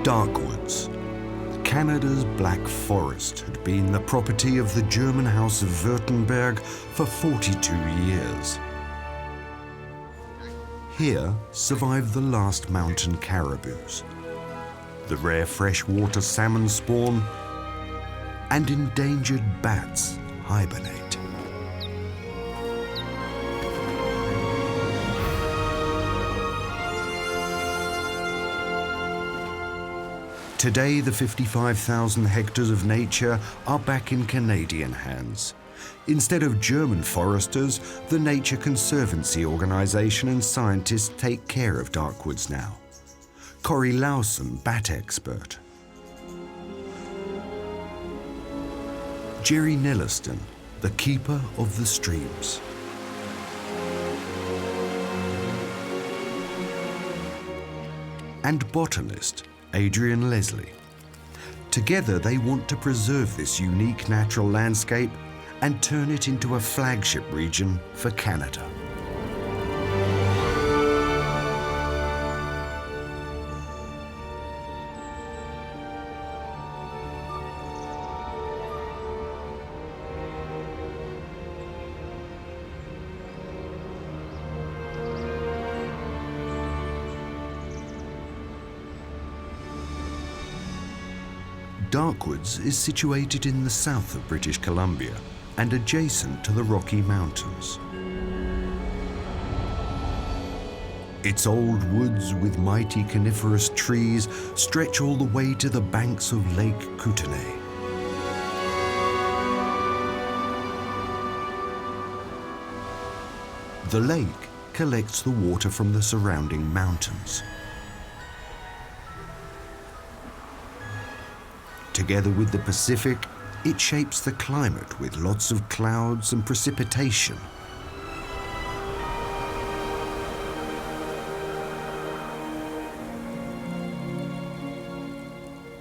Darkwoods. Canada's Black Forest had been the property of the German House of Württemberg for 42 years. Here survived the last mountain caribous, the rare freshwater salmon spawn, and endangered bats hibernate. Today, the 55,000 hectares of nature are back in Canadian hands. Instead of German foresters, the Nature Conservancy organisation and scientists take care of Darkwoods now. Cory, bat expert. Gerry the keeper of the streams. And botanist Adrian. Together they want to preserve this unique natural landscape and turn it into a flagship region for Canada. Darkwoods is situated in the south of British Columbia and adjacent to the Rocky Mountains. Its old woods with mighty coniferous trees stretch all the way to the banks of Lake Kootenay. The lake collects the water from the surrounding mountains. Together with the Pacific, it shapes the climate with lots of clouds and precipitation.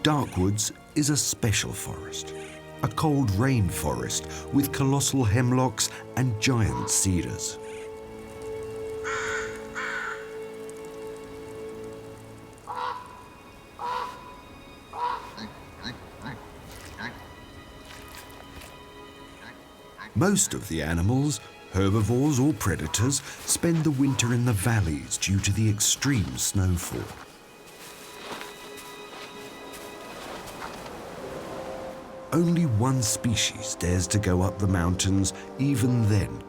Darkwoods is a special forest, a cold rainforest with colossal hemlocks and giant cedars. Most of the animals, herbivores or predators, spend the winter in the valleys due to the extreme snowfall. Only one species dares to go up the mountains, even then.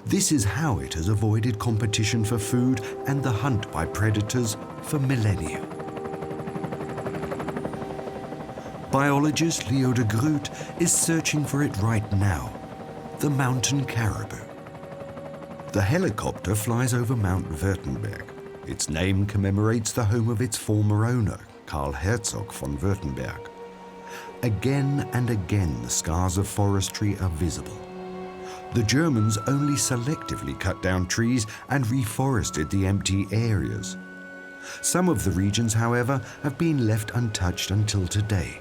This is how it has avoided competition for food and the hunt by predators for millennia. Biologist Leo de Groot is searching for it right now. The mountain caribou. The helicopter flies over Mount Württemberg. Its name commemorates the home of its former owner, Karl Herzog von Württemberg. Again and again, the scars of forestry are visible. The Germans only selectively cut down trees and reforested the empty areas. Some of the regions, however, have been left untouched until today.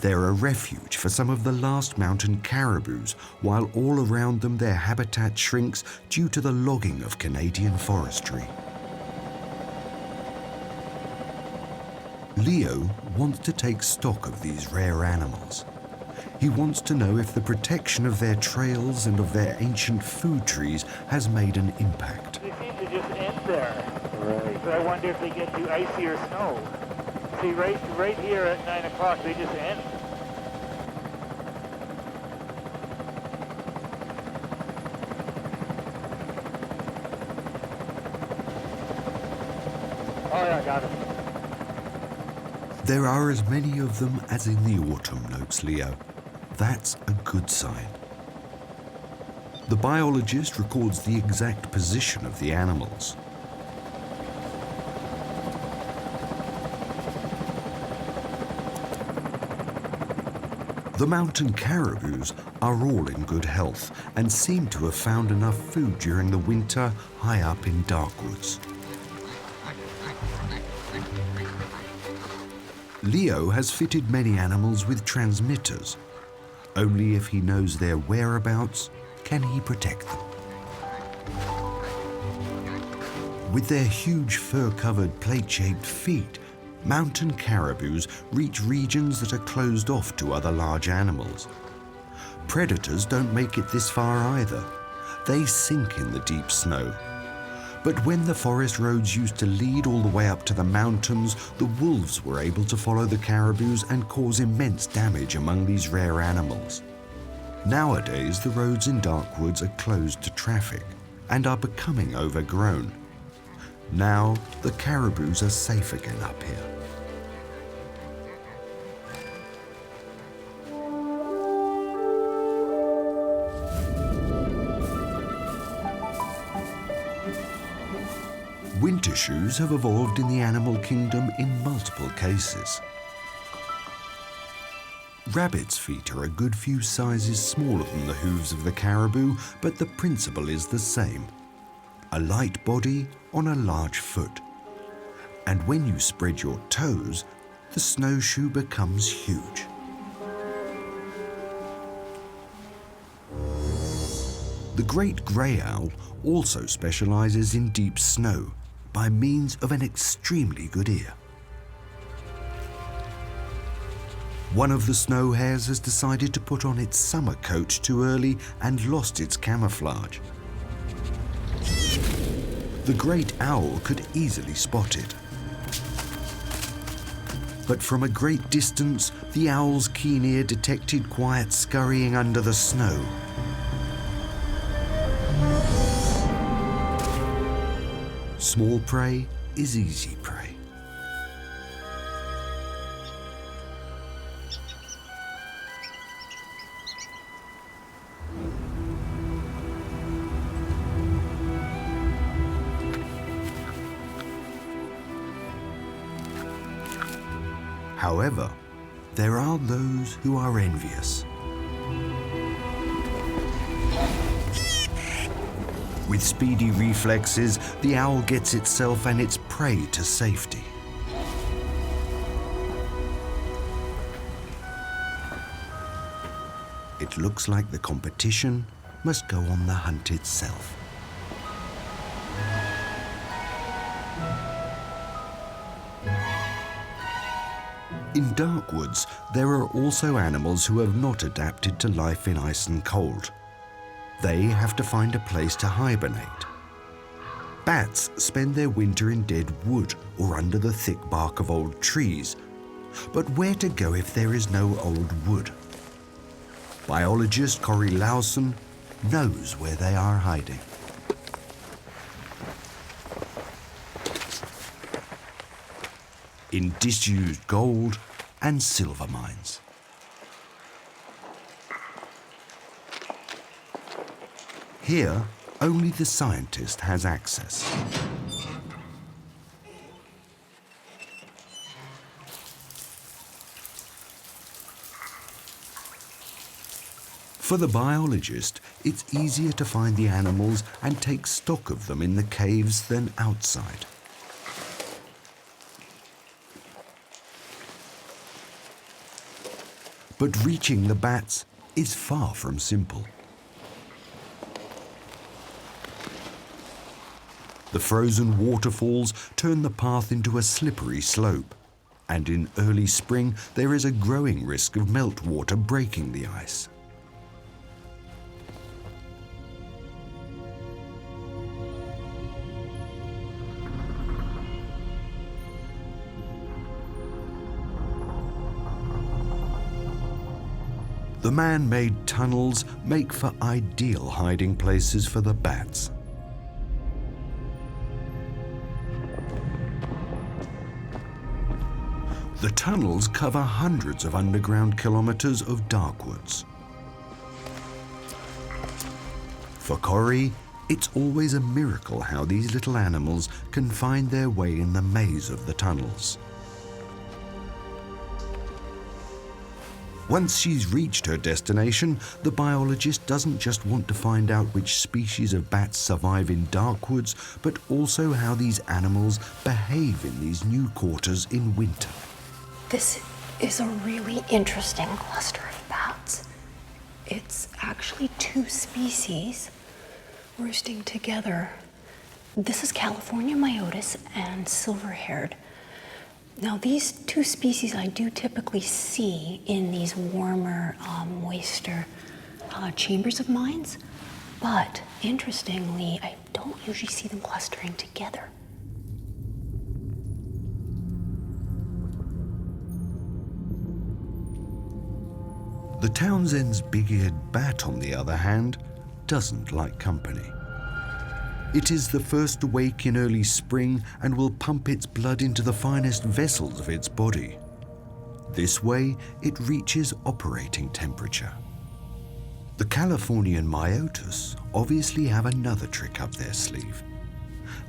They're a refuge for some of the last mountain caribous, while all around them their habitat shrinks due to the logging of Canadian forestry. Leo wants to take stock of these rare animals. He wants to know if the protection of their trails and of their ancient food trees has made an impact. They seem to just end there. Right. So I wonder if they get too icy or snow. See, right here at 9 o'clock, they just end. Oh yeah, got it. There are as many of them as in the autumn, notes Leo. That's a good sign. The biologist records the exact position of the animals. The mountain caribous are all in good health and seem to have found enough food during the winter high up in Darkwoods. Leo has fitted many animals with transmitters. Only if he knows their whereabouts can he protect them. With their huge fur-covered plate-shaped feet, Mountain caribous reach regions that are closed off to other large animals. Predators don't make it this far either. They sink in the deep snow. But when the forest roads used to lead all the way up to the mountains, the wolves were able to follow the caribous and cause immense damage among these rare animals. Nowadays, the roads in Darkwoods are closed to traffic and are becoming overgrown. Now, the caribous are safe again up here. Winter shoes have evolved in the animal kingdom in multiple cases. Rabbits' feet are a good few sizes smaller than the hooves of the caribou, but the principle is the same. A light body on a large foot. And when you spread your toes, the snowshoe becomes huge. The great grey owl also specializes in deep snow by means of an extremely good ear. One of the snow hares has decided to put on its summer coat too early and lost its camouflage. The great owl could easily spot it. But from a great distance, the owl's keen ear detected quiet scurrying under the snow. Small prey is easy prey. However, there are those who are envious. With speedy reflexes, the owl gets itself and its prey to safety. It looks like the competition must go on the hunt itself. In Darkwoods, there are also animals who have not adapted to life in ice and cold. They have to find a place to hibernate. Bats spend their winter in dead wood or under the thick bark of old trees. But where to go if there is no old wood? Biologist Cory knows where they are hiding. In disused gold and silver mines. Here, only the scientist has access. For the biologist, it's easier to find the animals and take stock of them in the caves than outside. But reaching the bats is far from simple. The frozen waterfalls turn the path into a slippery slope, and in early spring there is a growing risk of meltwater breaking the ice. The man-made tunnels make for ideal hiding places for the bats. The tunnels cover hundreds of underground kilometers of Darkwoods. For Cory, it's always a miracle how these little animals can find their way in the maze of the tunnels. Once she's reached her destination, the biologist doesn't just want to find out which species of bats survive in Darkwoods, but also how these animals behave in these new quarters in winter. This is a really interesting cluster of bats. It's actually two species roosting together. This is California myotis and silver-haired. Now, these two species I do typically see in these warmer, moister chambers of mines, but interestingly, I don't usually see them clustering together. The Townsend's big-eared bat, on the other hand, doesn't like company. It is the first awake in early spring and will pump its blood into the finest vessels of its body. This way, it reaches operating temperature. The Californian myotis obviously have another trick up their sleeve.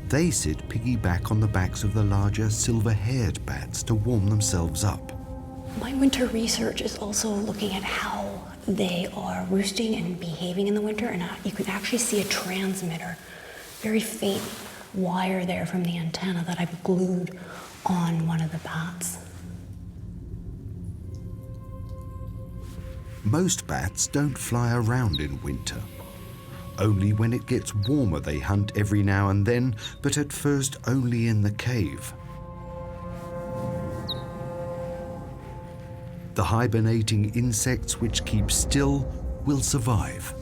They sit piggyback on the backs of the larger silver-haired bats to warm themselves up. My winter research is also looking at how they are roosting and behaving in the winter, and you can actually see a transmitter, very faint wire there from the antenna that I've glued on one of the bats. Most bats don't fly around in winter. Only when it gets warmer they hunt every now and then, but at first only in the cave. The hibernating insects which keep still will survive.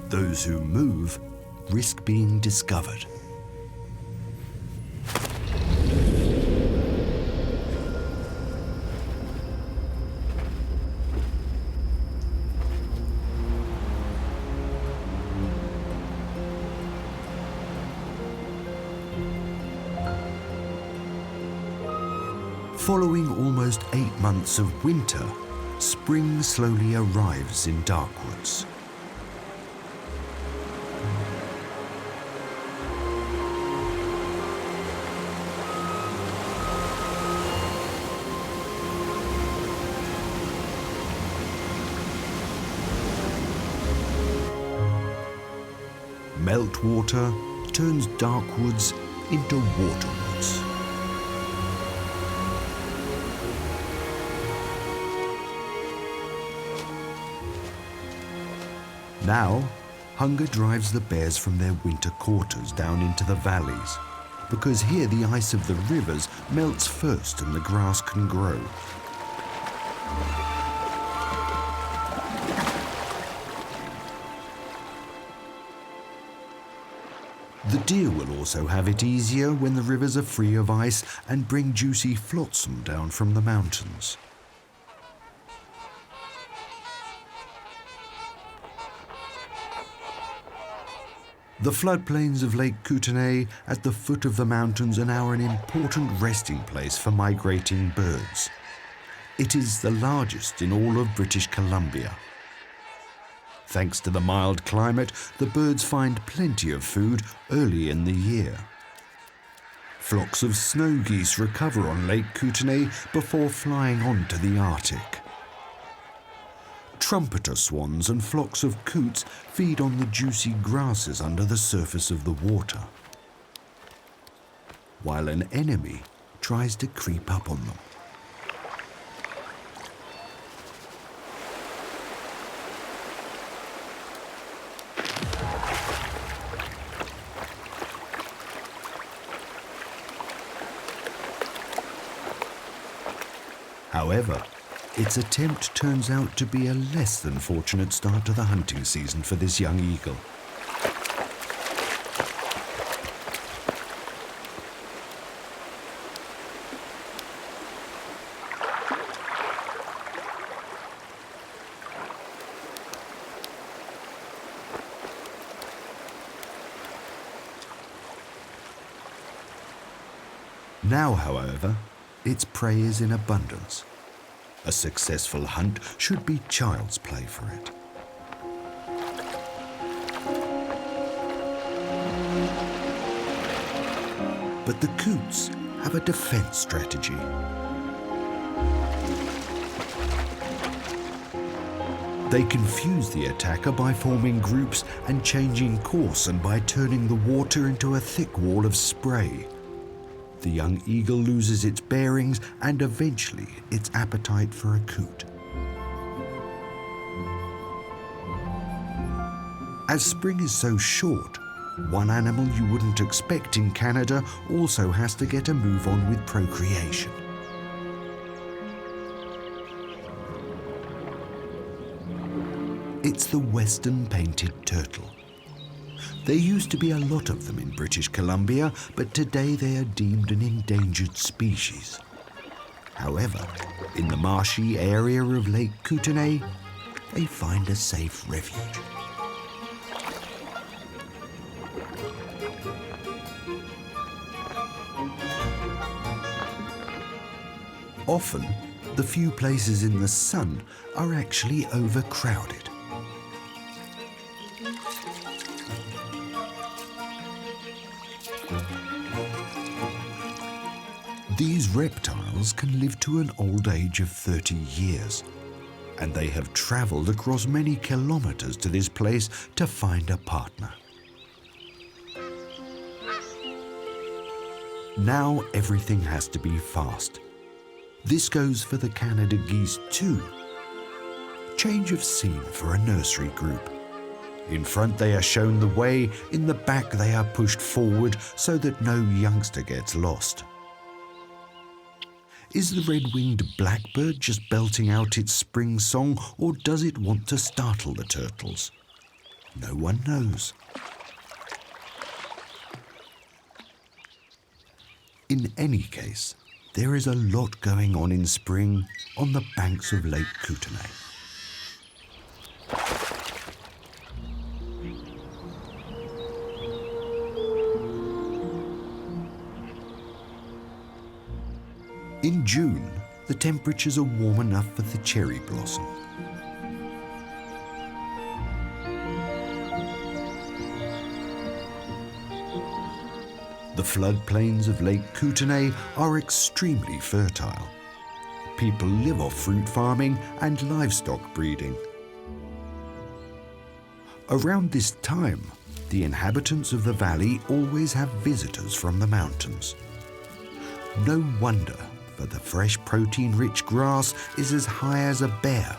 Those who move risk being discovered. Following almost 8 months of winter, spring slowly arrives in Darkwoods. Meltwater turns Darkwoods into waterwoods. Now, hunger drives the bears from their winter quarters down into the valleys, because here the ice of the rivers melts first and the grass can grow. The deer will also have it easier when the rivers are free of ice and bring juicy flotsam down from the mountains. The floodplains of Lake Kootenay at the foot of the mountains are now an important resting place for migrating birds. It is the largest in all of British Columbia. Thanks to the mild climate, the birds find plenty of food early in the year. Flocks of snow geese recover on Lake Kootenay before flying on to the Arctic. Trumpeter swans and flocks of coots feed on the juicy grasses under the surface of the water, while an enemy tries to creep up on them. However, its attempt turns out to be a less than fortunate start to the hunting season for this young eagle. Now, however, its prey is in abundance. A successful hunt should be child's play for it. But the coots have a defense strategy. They confuse the attacker by forming groups and changing course, and by turning the water into a thick wall of spray. The young eagle loses its bearings and eventually its appetite for a coot. As spring is so short, One animal you wouldn't expect in Canada also has to get a move on with procreation. It's the western painted turtle. There used to be a lot of them in British Columbia, but today they are deemed an endangered species. However, in the marshy area of Lake Kootenay, they find a safe refuge. Often, the few places in the sun are actually overcrowded. These reptiles can live to an old age of 30 years, and they have traveled across many kilometers to this place to find a partner. Now everything has to be fast. This goes for the Canada geese too. Change of scene for a nursery group. In front they are shown the way, in the back they are pushed forward so that no youngster gets lost. Is the red-winged blackbird just belting out its spring song, or does it want to startle the turtles? No one knows. In any case, there is a lot going on in spring on the banks of Lake Kootenay. In June, the temperatures are warm enough for the cherry blossom. The floodplains of Lake Kootenay are extremely fertile. People live off fruit farming and livestock breeding. Around this time, the inhabitants of the valley always have visitors from the mountains. No wonder, for the fresh protein-rich grass is as high as a bear.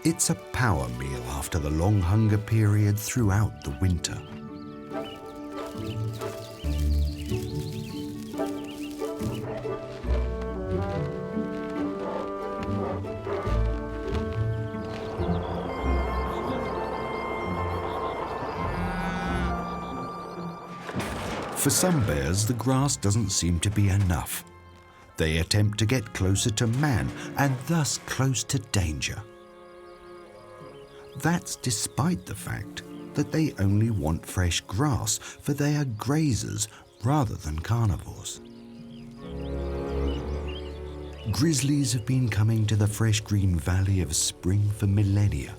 It's a power meal after the long hunger period throughout the winter. For some bears, the grass doesn't seem to be enough. They attempt to get closer to man and thus close to danger. That's despite the fact that they only want fresh grass, for they are grazers rather than carnivores. Grizzlies have been coming to the fresh green valley of spring for millennia.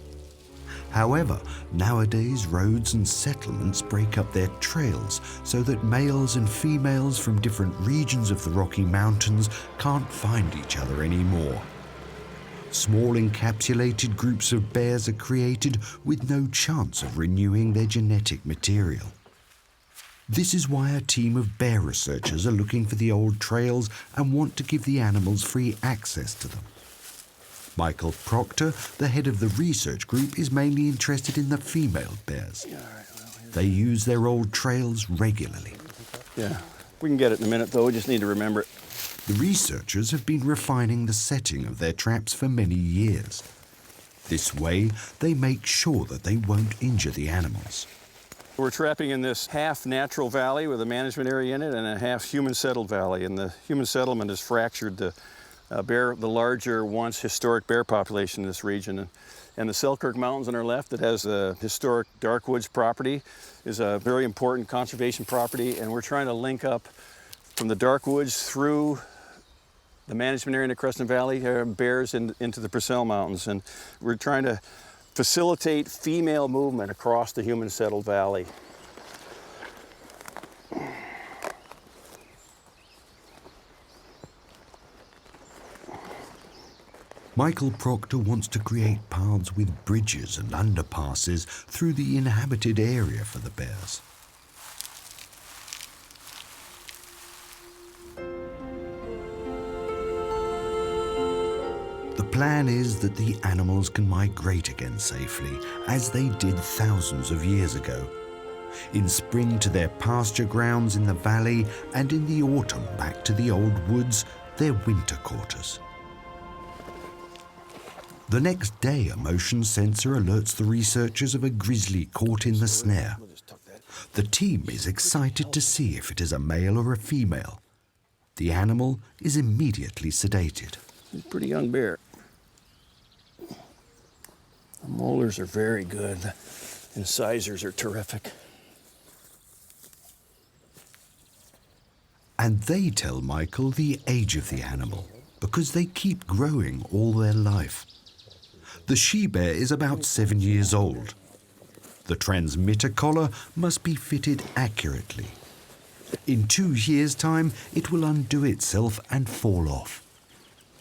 However, nowadays roads and settlements break up their trails so that males and females from different regions of the Rocky Mountains can't find each other anymore. Small encapsulated groups of bears are created with no chance of renewing their genetic material. This is why a team of bear researchers are looking for the old trails and want to give the animals free access to them. Michael Proctor, the head of the research group, is mainly interested in the female bears. They use their old trails regularly. Yeah, we can get it in a minute though, we just need to remember it. The researchers have been refining the setting of their traps for many years. This way, they make sure that they won't injure the animals. We're trapping in this half natural valley with a management area in it and a half human settled valley, and the human settlement has fractured the larger once historic bear population in this region. And the Selkirk Mountains on our left that has a historic Darkwoods property is a very important conservation property, and we're trying to link up from the Darkwoods through the management area in the Crescent Valley bears into the Purcell Mountains, and we're trying to facilitate female movement across the human settled valley. Michael Proctor wants to create paths with bridges and underpasses through the inhabited area for the bears. The plan is that the animals can migrate again safely, as they did thousands of years ago. In spring to their pasture grounds in the valley, and in the autumn back to the old woods, their winter quarters. The next day, a motion sensor alerts the researchers of a grizzly caught in the snare. The team is excited to see if it is a male or a female. The animal is immediately sedated. He's a pretty young bear. The molars are very good. The incisors are terrific. And they tell Michael the age of the animal, because they keep growing all their life. The she-bear is about 7 years old. The transmitter collar must be fitted accurately. In 2 years' time, it will undo itself and fall off.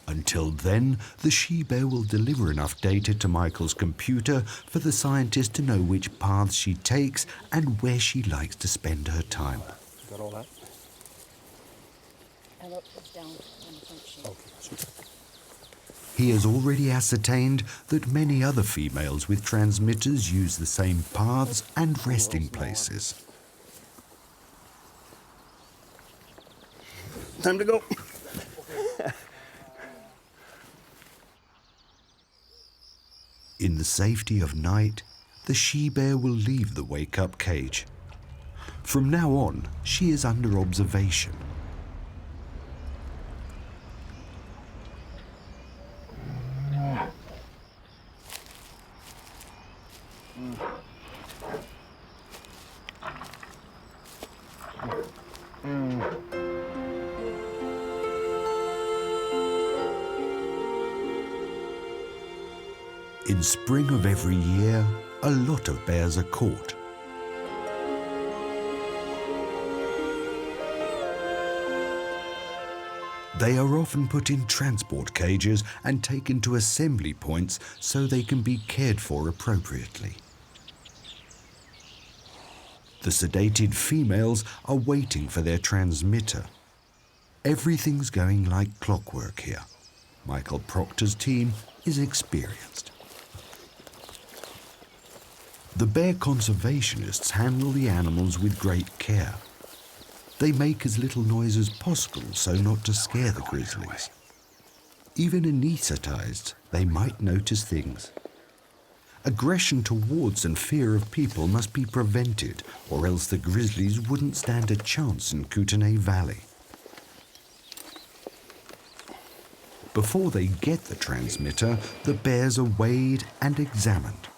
Until then, the she-bear will deliver enough data to Michael's computer for the scientist to know which paths she takes and where she likes to spend her time. Got all that? I looked it down on the front sheet. Okay. He has already ascertained that many other females with transmitters use the same paths and resting places. Time to go. In the safety of night, the she-bear will leave the wake-up cage. From now on, she is under observation. In spring of every year, a lot of bears are caught. They are often put in transport cages and taken to assembly points so they can be cared for appropriately. The sedated females are waiting for their transmitter. Everything's going like clockwork here. Michael Proctor's team is experienced. The bear conservationists handle the animals with great care. They make as little noise as possible so not to scare the grizzlies. Even anesthetized, they might notice things. Aggression towards and fear of people must be prevented, or else the grizzlies wouldn't stand a chance in Kootenay Valley. Before they get the transmitter, the bears are weighed and examined.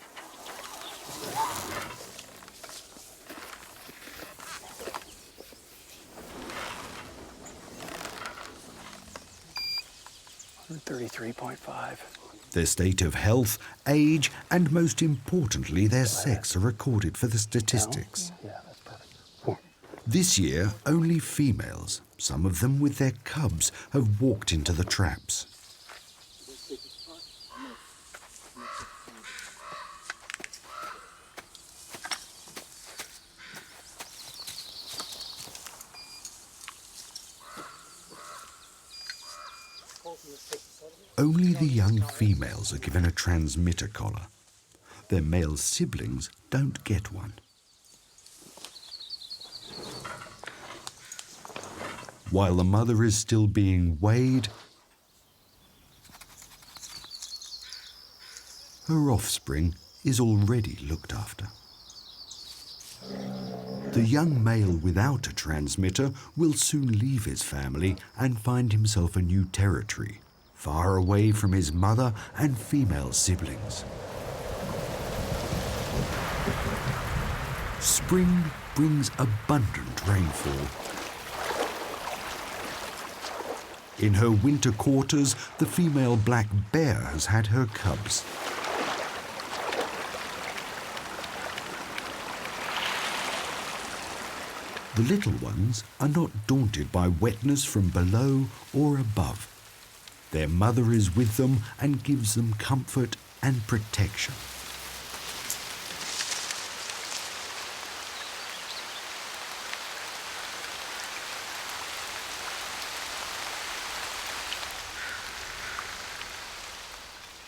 $33.5. Their state of health, age, and most importantly, their sex are recorded for the statistics. Yeah, that's perfect. This year, only females, some of them with their cubs, have walked into the traps. Only the young females are given a transmitter collar. Their male siblings don't get one. While the mother is still being weighed, her offspring is already looked after. The young male without a transmitter will soon leave his family and find himself a new territory, far away from his mother and female siblings. Spring brings abundant rainfall. In her winter quarters, the female black bear has had her cubs. The little ones are not daunted by wetness from below or above. Their mother is with them and gives them comfort and protection.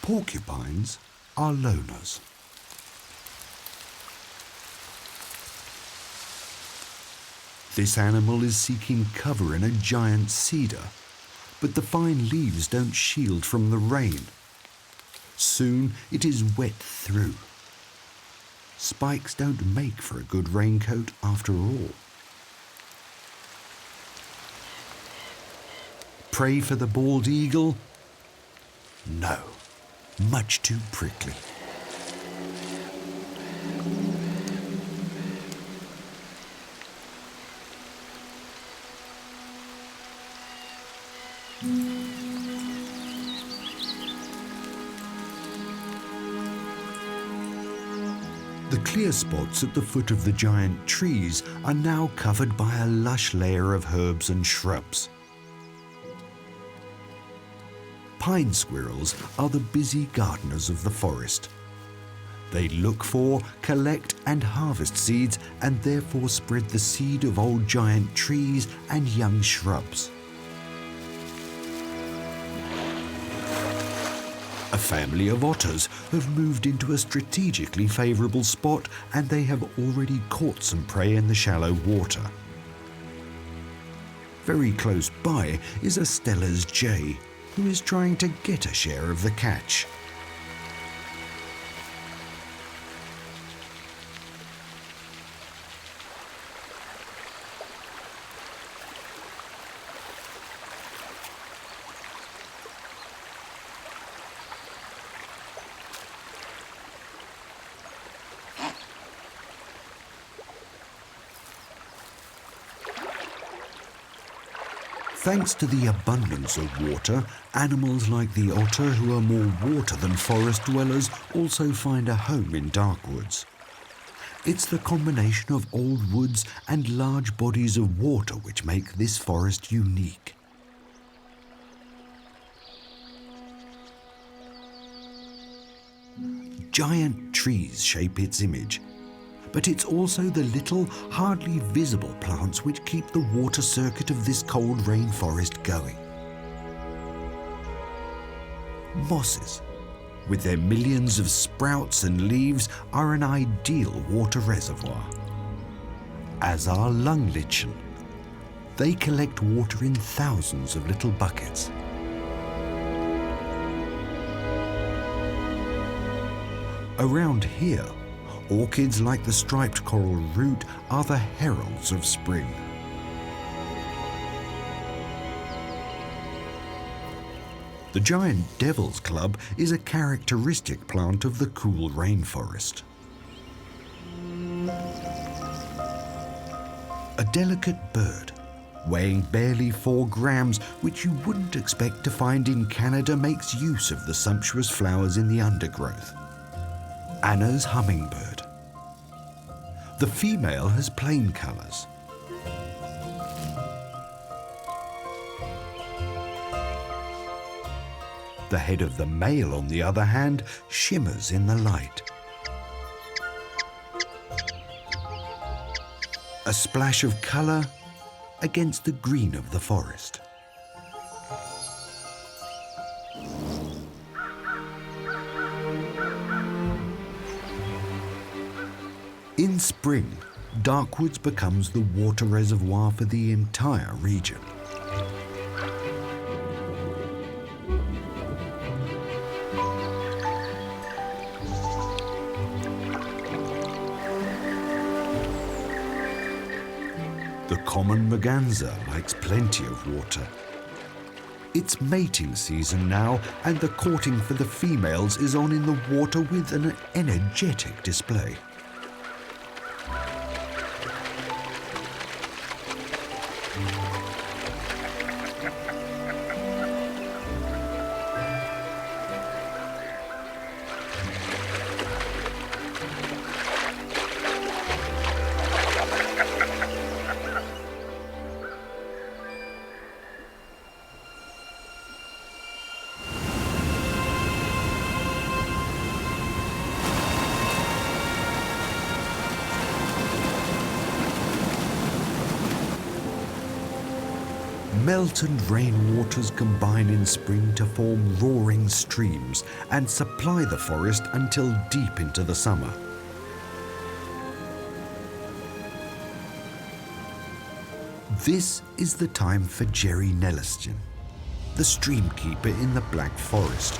Porcupines are loners. This animal is seeking cover in a giant cedar, but the fine leaves don't shield from the rain. Soon it is wet through. Spikes don't make for a good raincoat after all. Prey for the bald eagle? No, much too prickly. The clear spots at the foot of the giant trees are now covered by a lush layer of herbs and shrubs. Pine squirrels are the busy gardeners of the forest. They look for, collect and harvest seeds and therefore spread the seed of old giant trees and young shrubs. A family of otters have moved into a strategically favourable spot and they have already caught some prey in the shallow water. Very close by is a Steller's jay, who is trying to get a share of the catch. Thanks to the abundance of water, animals like the otter, who are more water than forest dwellers, also find a home in Darkwoods. It's the combination of old woods and large bodies of water which make this forest unique. Giant trees shape its image, but it's also the little, hardly visible plants which keep the water circuit of this cold rainforest going. Mosses, with their millions of sprouts and leaves, are an ideal water reservoir, as are lung lichen. They collect water in thousands of little buckets. Around here, orchids like the striped coral root are the heralds of spring. The giant devil's club is a characteristic plant of the cool rainforest. A delicate bird, weighing barely 4 grams, which you wouldn't expect to find in Canada, makes use of the sumptuous flowers in the undergrowth. Anna's hummingbird. The female has plain colours. The head of the male, on the other hand, shimmers in the light. A splash of colour against the green of the forest. In spring, Darkwoods becomes the water reservoir for the entire region. The common merganser likes plenty of water. It's mating season now, and the courting for the females is on in the water with an energetic display. Melt and rainwaters combine in spring to form roaring streams and supply the forest until deep into the summer. This is the time for Gerry the stream keeper in the Black Forest.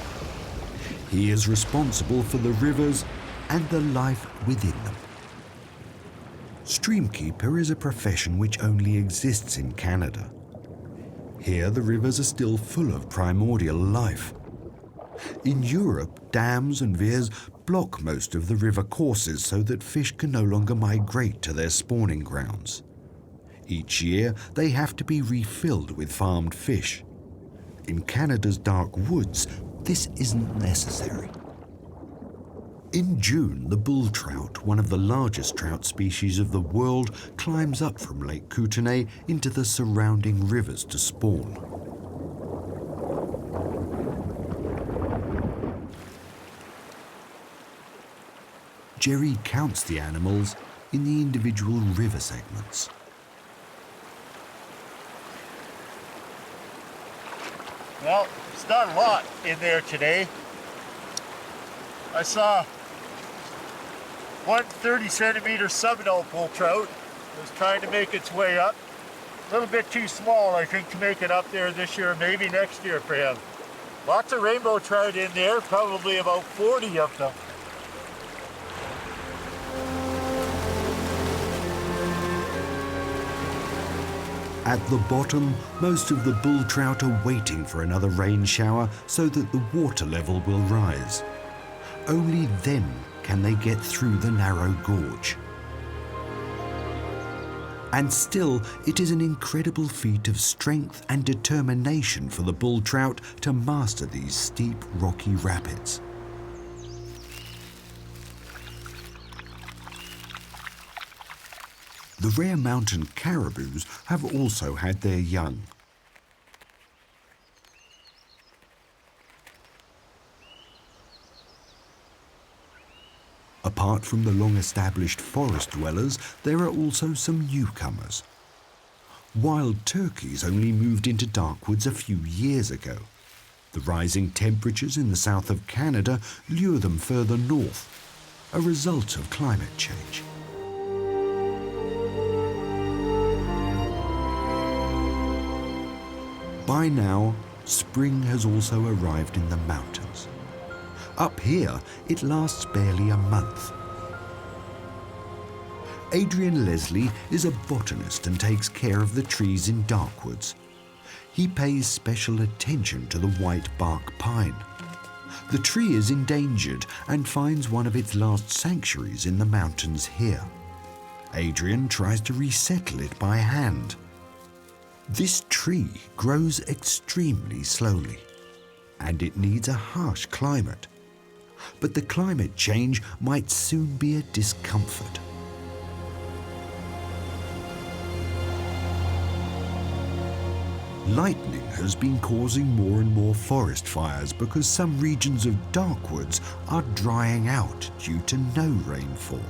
He is responsible for the rivers and the life within them. Stream keeper is a profession which only exists in Canada. Here the rivers are still full of primordial life. In Europe, dams and weirs block most of the river courses so that fish can no longer migrate to their spawning grounds. Each year, they have to be refilled with farmed fish. In Canada's Darkwoods, this isn't necessary. In June, the bull trout, one of the largest trout species of the world, climbs up from Lake Kootenay into the surrounding rivers to spawn. Gerry counts the animals in the individual river segments. Well, it's not a lot in there today. I saw one 30-centimeter subadult bull trout. It was trying to make its way up. A little bit too small, I think, to make it up there this year, maybe next year for him. Lots of rainbow trout in there, probably about 40 of them. At the bottom, most of the bull trout are waiting for another rain shower so that the water level will rise. Only then can they get through the narrow gorge. And still, it is an incredible feat of strength and determination for the bull trout to master these steep, rocky rapids. The rare mountain caribous have also had their young. Apart from the long-established forest dwellers, there are also some newcomers. Wild turkeys only moved into Darkwoods a few years ago. The rising temperatures in the south of Canada lure them further north, a result of climate change. By now, spring has also arrived in the mountains. Up here, it lasts barely a month. Adrian is a botanist and takes care of the trees in Darkwoods. He pays special attention to the white bark pine. The tree is endangered and finds one of its last sanctuaries in the mountains here. Adrian tries to resettle it by hand. This tree grows extremely slowly, and it needs a harsh climate. But the climate change might soon be a discomfort. Lightning has been causing more and more forest fires because some regions of Darkwoods are drying out due to no rainfall.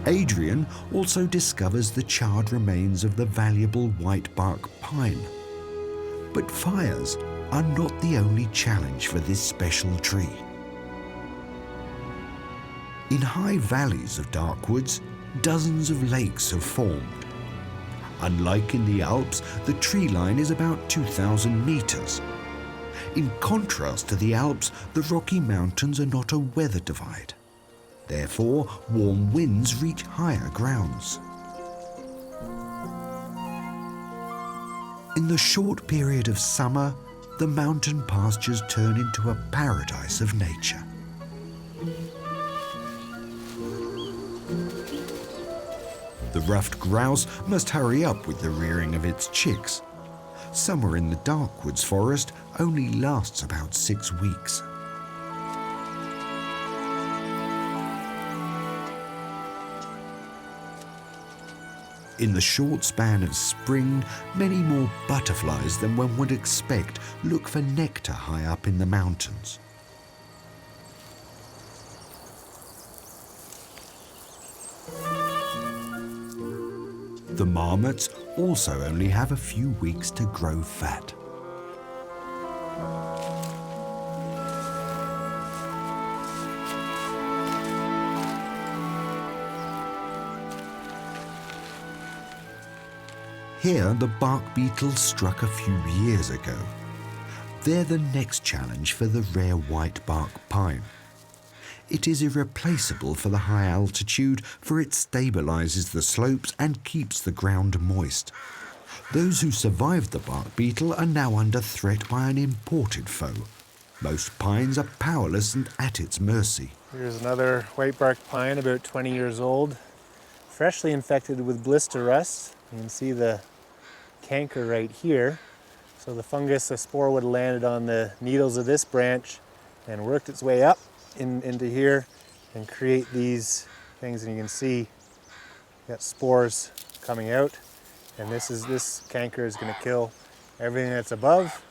Adrian also discovers the charred remains of the valuable white bark pine. But fires are not the only challenge for this special tree. In high valleys of Darkwoods, dozens of lakes have formed. Unlike in the Alps, the tree line is about 2,000 meters. In contrast to the Alps, the Rocky Mountains are not a weather divide. Therefore, warm winds reach higher grounds. In the short period of summer, the mountain pastures turn into a paradise of nature. The ruffed grouse must hurry up with the rearing of its chicks. Summer in the Darkwoods forest only lasts about 6 weeks. In the short span of spring, many more butterflies than one would expect look for nectar high up in the mountains. The marmots also only have a few weeks to grow fat. Here, the bark beetle struck a few years ago. They're the next challenge for the rare white bark pine. It is irreplaceable for the high altitude, for it stabilizes the slopes and keeps the ground moist. Those who survived the bark beetle are now under threat by an imported foe. Most pines are powerless and at its mercy. Here's another white bark pine, about 20 years old, freshly infected with blister rust. You can see the canker right here. So the fungus, the spore would have landed on the needles of this branch and worked its way up into here and create these things, and you can see got spores coming out, and this canker is going to kill everything that's above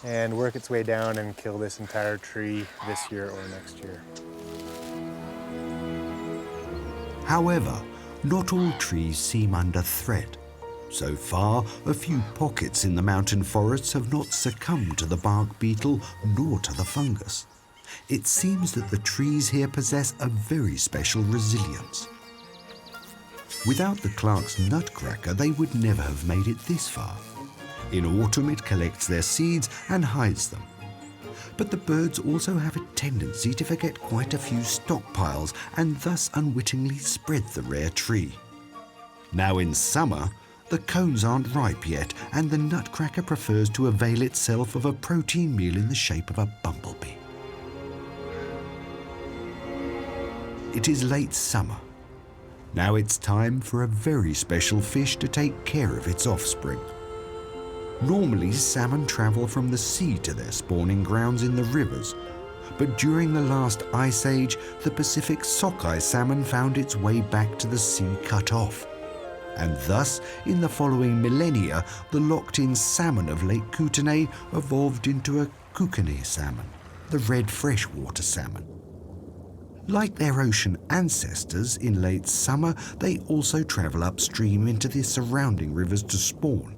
and work its way down and kill this entire tree this year or next year. However, not all trees seem under threat. So far, a few pockets in the mountain forests have not succumbed to the bark beetle nor to the fungus. It seems that the trees here possess a very special resilience. Without the Clark's nutcracker, they would never have made it this far. In autumn, it collects their seeds and hides them. But the birds also have a tendency to forget quite a few stockpiles and thus unwittingly spread the rare tree. Now in summer, the cones aren't ripe yet, and the nutcracker prefers to avail itself of a protein meal in the shape of a bumblebee. It is late summer. Now it's time for a very special fish to take care of its offspring. Normally, salmon travel from the sea to their spawning grounds in the rivers, but during the last ice age, the Pacific sockeye salmon found its way back to the sea cut off. And thus, in the following millennia, the locked-in salmon of Lake Kootenay evolved into a Kootenay salmon, the red freshwater salmon. Like their ocean ancestors, in late summer, they also travel upstream into the surrounding rivers to spawn.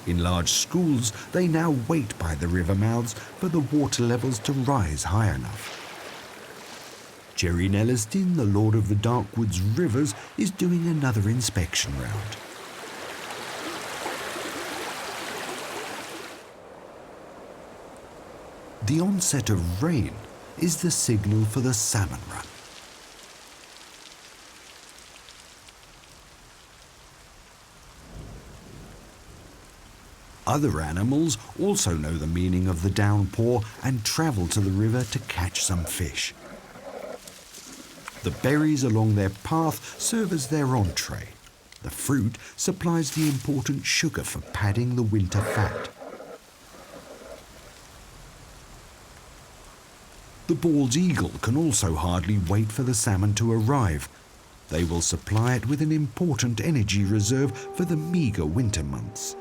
In large schools, they now wait by the river mouths for the water levels to rise high enough. Gerry Nellistin, the Lord of the Darkwoods rivers, is doing another inspection round. The onset of rain is the signal for the salmon run. Other animals also know the meaning of the downpour and travel to the river to catch some fish. The berries along their path serve as their entree. The fruit supplies the important sugar for padding the winter fat. The bald eagle can also hardly wait for the salmon to arrive. They will supply it with an important energy reserve for the meagre winter months.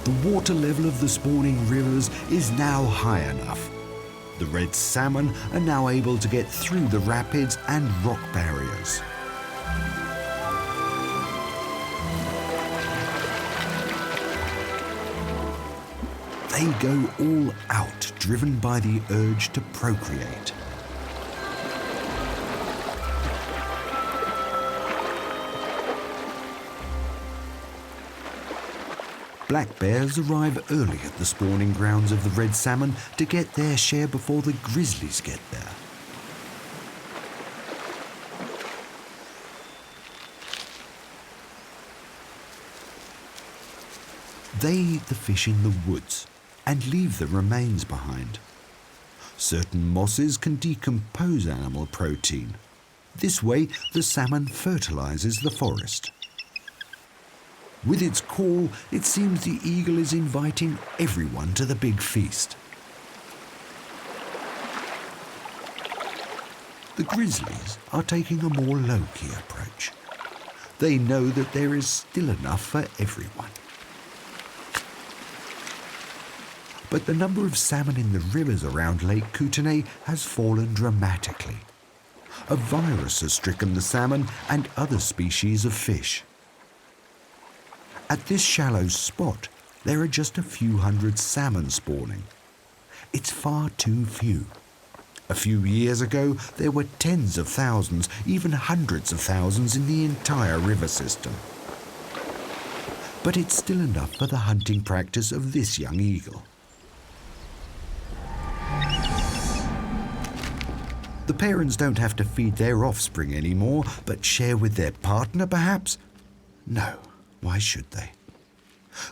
The water level of the spawning rivers is now high enough. The red salmon are now able to get through the rapids and rock barriers. They go all out, driven by the urge to procreate. Black bears arrive early at the spawning grounds of the red salmon to get their share before the grizzlies get there. They eat the fish in the woods and leave the remains behind. Certain mosses can decompose animal protein. This way, the salmon fertilizes the forest. With its call, it seems the eagle is inviting everyone to the big feast. The grizzlies are taking a more low-key approach. They know that there is still enough for everyone. But the number of salmon in the rivers around Lake Kootenay has fallen dramatically. A virus has stricken the salmon and other species of fish. At this shallow spot, there are just a few hundred salmon spawning. It's far too few. A few years ago, there were tens of thousands, even hundreds of thousands in the entire river system. But it's still enough for the hunting practice of this young eagle. The parents don't have to feed their offspring anymore, but share with their partner, perhaps? No, why should they?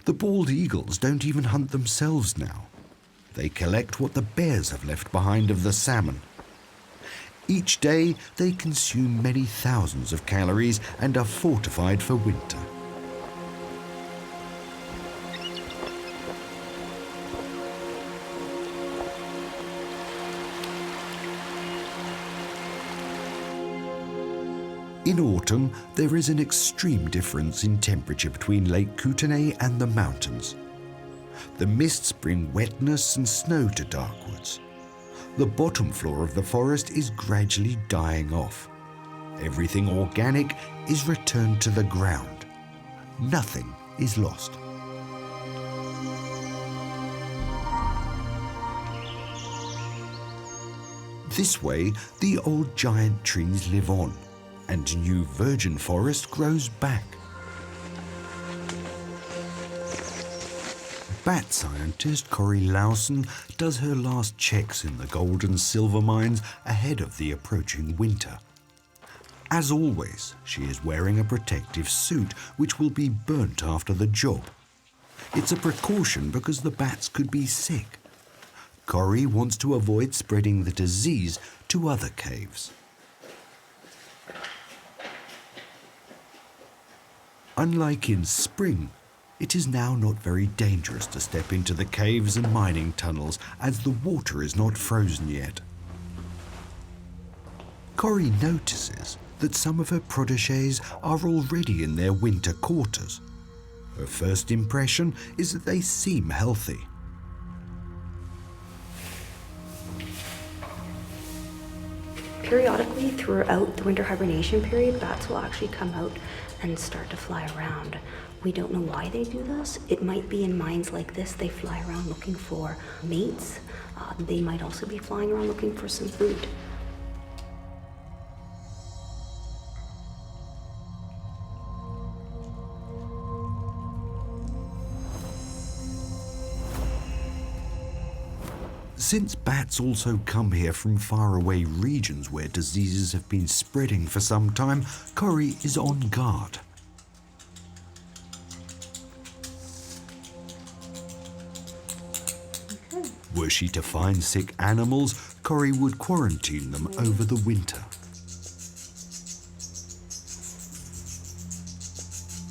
The bald eagles don't even hunt themselves now. They collect what the bears have left behind of the salmon. Each day, they consume many thousands of calories and are fortified for winter. In autumn, there is an extreme difference in temperature between Lake Kootenay and the mountains. The mists bring wetness and snow to Darkwoods. The bottom floor of the forest is gradually dying off. Everything organic is returned to the ground. Nothing is lost. This way, the old giant trees live on, and new virgin forest grows back. Bat scientist Cory does her last checks in the gold and silver mines ahead of the approaching winter. As always, she is wearing a protective suit which will be burnt after the job. It's a precaution because the bats could be sick. Cory wants to avoid spreading the disease to other caves. Unlike in spring, it is now not very dangerous to step into the caves and mining tunnels as the water is not frozen yet. Cory notices that some of her protégés are already in their winter quarters. Her first impression is that they seem healthy. Periodically throughout the winter hibernation period, bats will actually come out and start to fly around. We don't know why they do this. It might be in mines like this, they fly around looking for mates. They might also be flying around looking for some food. Since bats also come here from faraway regions where diseases have been spreading for some time, Cory is on guard. Were she to find sick animals, Cory would quarantine them over the winter.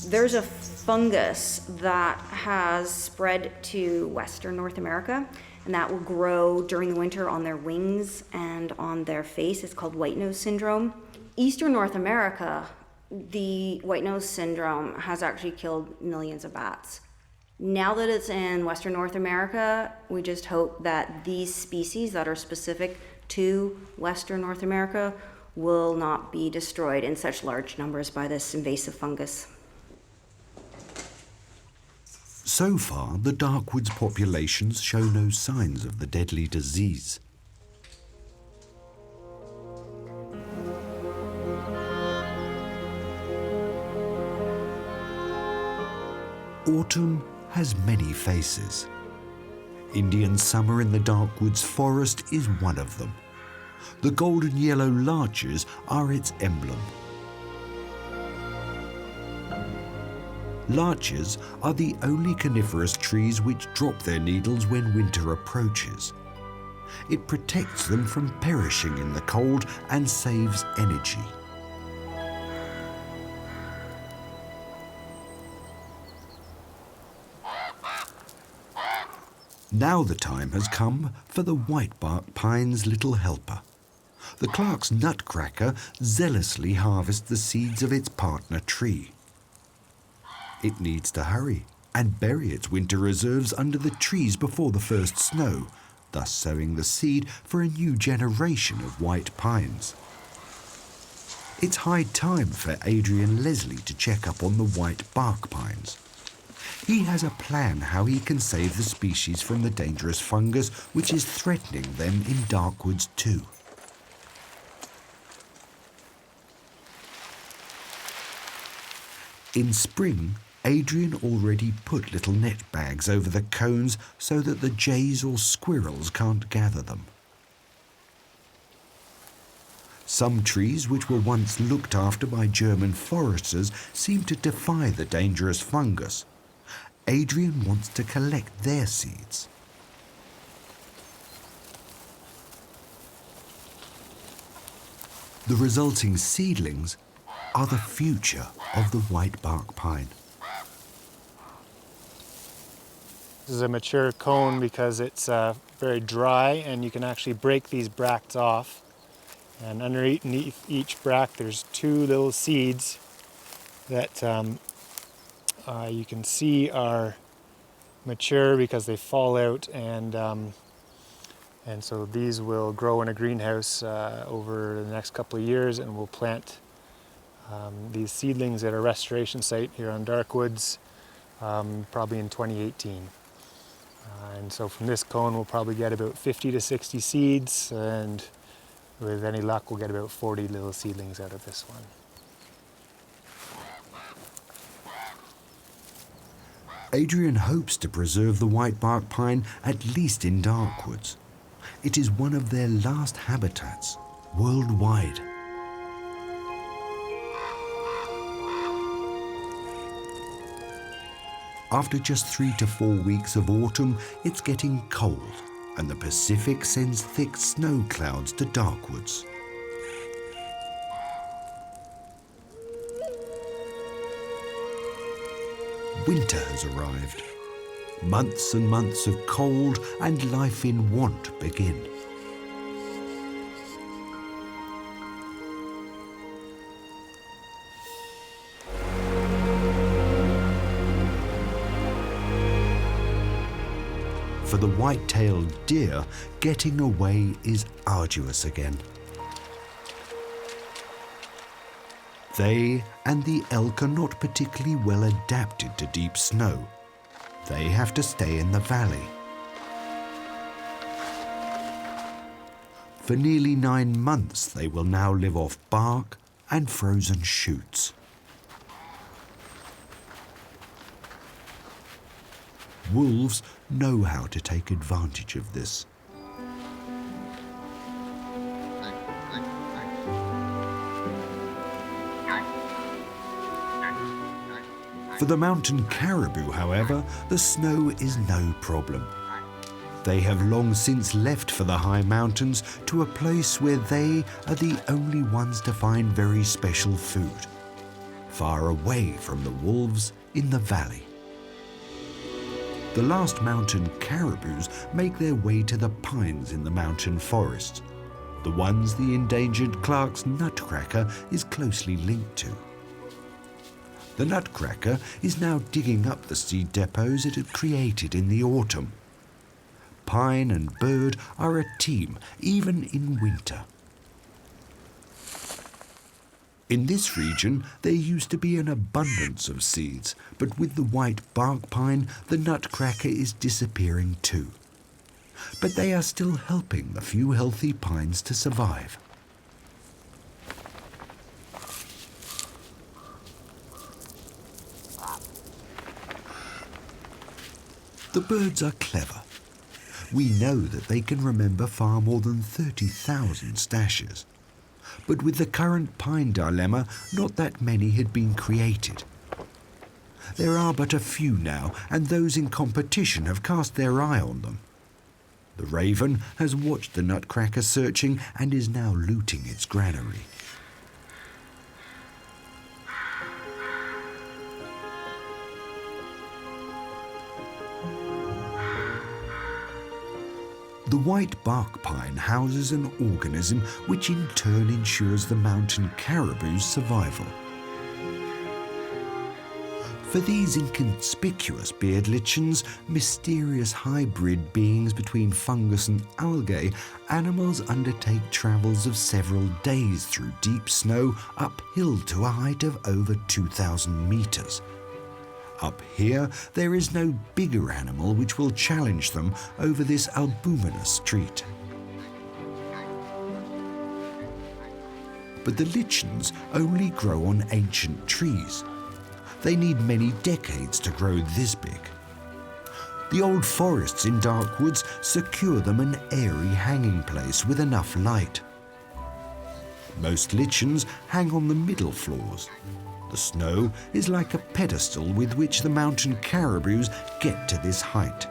There's a fungus that has spread to Western North America, and that will grow during the winter on their wings and on their face. It's called white nose syndrome. Eastern North America, the white nose syndrome has actually killed millions of bats. Now that it's in Western North America, we just hope that these species that are specific to Western North America will not be destroyed in such large numbers by this invasive fungus. So far, the Darkwoods populations show no signs of the deadly disease. Autumn has many faces. Indian summer in the Darkwoods forest is one of them. The golden yellow larches are its emblem. Larches are the only coniferous trees which drop their needles when winter approaches. It protects them from perishing in the cold and saves energy. Now the time has come for the whitebark pine's little helper. The Clark's nutcracker zealously harvests the seeds of its partner tree. It needs to hurry and bury its winter reserves under the trees before the first snow, thus sowing the seed for a new generation of white pines. It's high time for Adrian Leslie to check up on the white bark pines. He has a plan how he can save the species from the dangerous fungus which is threatening them in Darkwoods too. In spring, Adrian already put little net bags over the cones so that the jays or squirrels can't gather them. Some trees which were once looked after by German foresters seem to defy the dangerous fungus. Adrian wants to collect their seeds. The resulting seedlings are the future of the white bark pine. This is a mature cone because it's very dry, and you can actually break these bracts off. And underneath each bract there's two little seeds that you can see are mature because they fall out, and so these will grow in a greenhouse over the next couple of years, and we'll plant these seedlings at a restoration site here on Darkwoods probably in 2018. And so from this cone we'll probably get about 50 to 60 seeds, and with any luck we'll get about 40 little seedlings out of this one. Adrian hopes to preserve the white bark pine at least in Darkwoods. It is one of their last habitats worldwide. After just 3 to 4 weeks of autumn, it's getting cold, and the Pacific sends thick snow clouds to Darkwoods. Winter has arrived. Months and months of cold and life in want begin. For the white-tailed deer, getting away is arduous again. They and the elk are not particularly well adapted to deep snow. They have to stay in the valley. For nearly 9 months, they will now live off bark and frozen shoots. Wolves know how to take advantage of this. For the mountain caribou, however, the snow is no problem. They have long since left for the high mountains to a place where they are the only ones to find very special food, far away from the wolves in the valley. The last mountain caribous make their way to the pines in the mountain forest, the ones the endangered Clark's nutcracker is closely linked to. The nutcracker is now digging up the seed depots it had created in the autumn. Pine and bird are a team, even in winter. In this region, there used to be an abundance of seeds, but with the white bark pine, the nutcracker is disappearing too. But they are still helping the few healthy pines to survive. The birds are clever. We know that they can remember far more than 30,000 stashes. But with the current pine dilemma, not that many had been created. There are but a few now, and those in competition have cast their eye on them. The raven has watched the nutcracker searching and is now looting its granary. The white bark pine houses an organism which in turn ensures the mountain caribou's survival. For these inconspicuous beard lichens, mysterious hybrid beings between fungus and algae, animals undertake travels of several days through deep snow uphill to a height of over 2,000 meters. Up here, there is no bigger animal which will challenge them over this albuminous treat. But the lichens only grow on ancient trees. They need many decades to grow this big. The old forests in Darkwoods secure them an airy hanging place with enough light. Most lichens hang on the middle floors. The snow is like a pedestal with which the mountain caribous get to this height.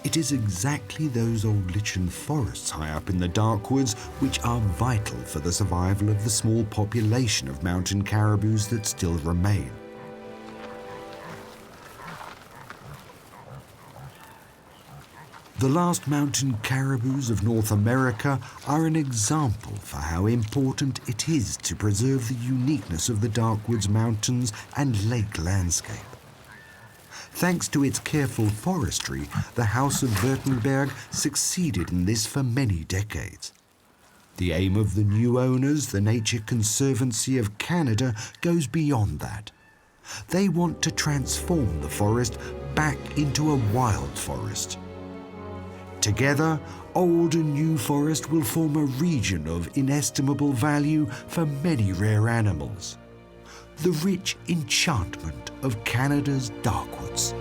It is exactly those old lichen forests high up in the Darkwoods which are vital for the survival of the small population of mountain caribous that still remain. The last mountain caribous of North America are an example for how important it is to preserve the uniqueness of the Darkwoods Mountains and lake landscape. Thanks to its careful forestry, the House of Württemberg succeeded in this for many decades. The aim of the new owners, the Nature Conservancy of Canada, goes beyond that. They want to transform the forest back into a wild forest. Together, old and new forest will form a region of inestimable value for many rare animals. The rich enchantment of Canada's Darkwoods.